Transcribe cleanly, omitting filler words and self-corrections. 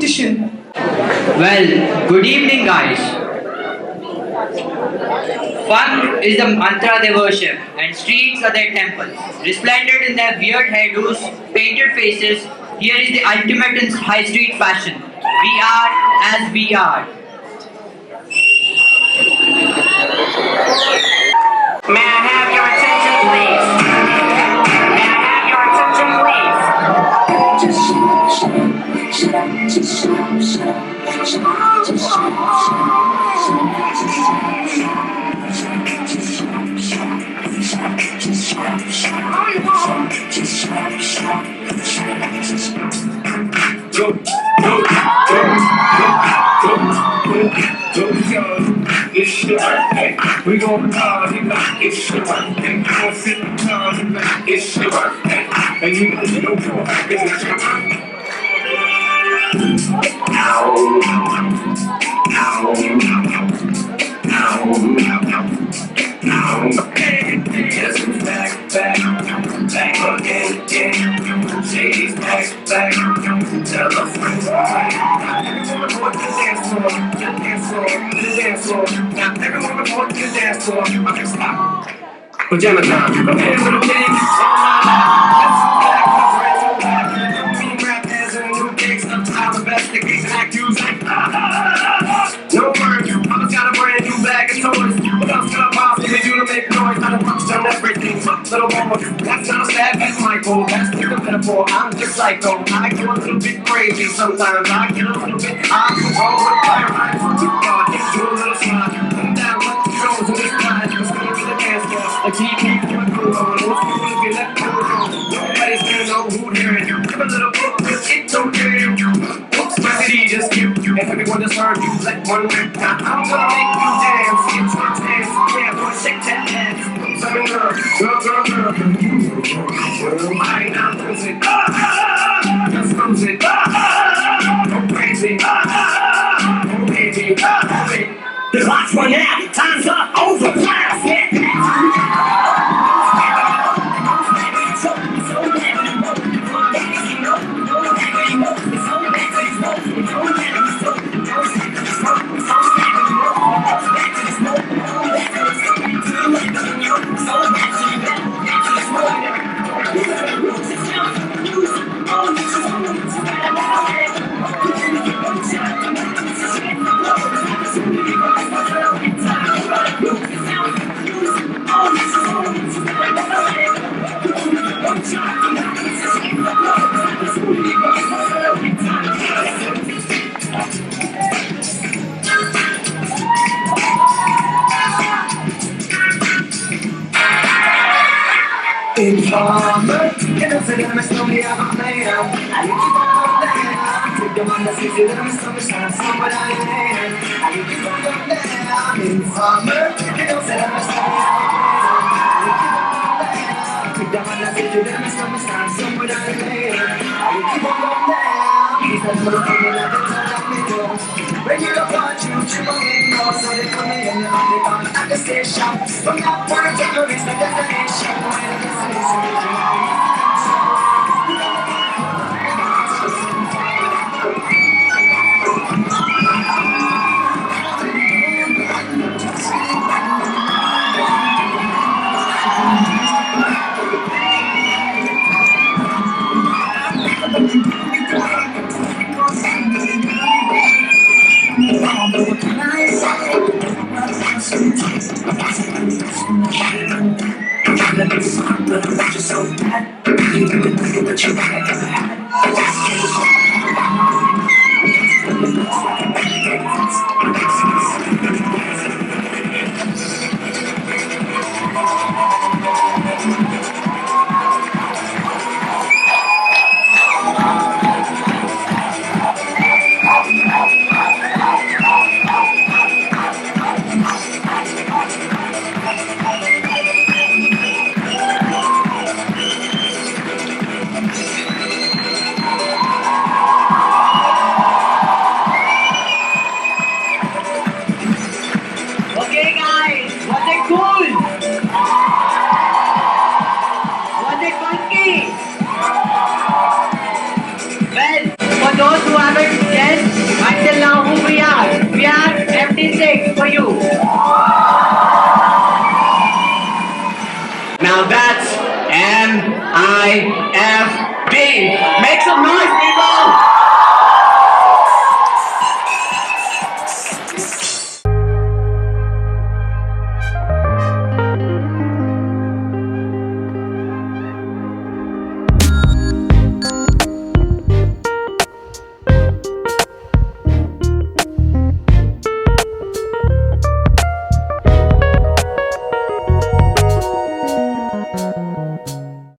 competition. Well, good evening, guys. Fun is the mantra they worship, and streets are their temples. Resplendent in their weird hairdos, painted faces, here is the ultimate in high street fashion. We are as we are. May I have your attention, please? May I have your attention, It's shit, hey, we gon' call it like it's shit, hey, we gon' sit and call it like it's shit, hey, and you know it's shit. Yes, we back again. Shady's back. Tell a friend everyone report to the dance floor. Now everyone report to the dance floor. Okay, stop. Pajama time. Come here, little king. Rap has a new gigs. I'm investigating accusing. No words. I've got a brand new bag of toys. What else can I possibly do to make noise? I done everything. Little more. That's not a stab at Michael. That's the metaphor. I'm just psycho. I get a little bit crazy sometimes. I get a little bit out of control with fire. I do a little slide. Come down with the shows in this time. Let's go to the dance floor. A TV for the cool on. What's the movie be left cool on? Nobody's gonna know who hearing you. Give a little book, it's okay. Oops, my city just cute. And everyone just heard you. Let one rip. Now I'm gonna make you dance. It's my dance. Yeah, boy, shake that ass. Some girl. I ain't not losing. Just lose it. Go crazy. Go baby. The clock's run out. Time's up. Over. Informer, que no se le me estoy a manera. I need you from there. Take the one that's easy to me, so much time, somewhere I am. I need you from there. Informer, que no se le me estoy a manera. Take the one that's easy to me, so much time, somewhere I am. I need you from there. He's not gonna come in at the time we go. When you look at you, you don't know, so they come in and they come at the station. From that point to reach the destination. Let me start, but you're so bad. You can think that you're right.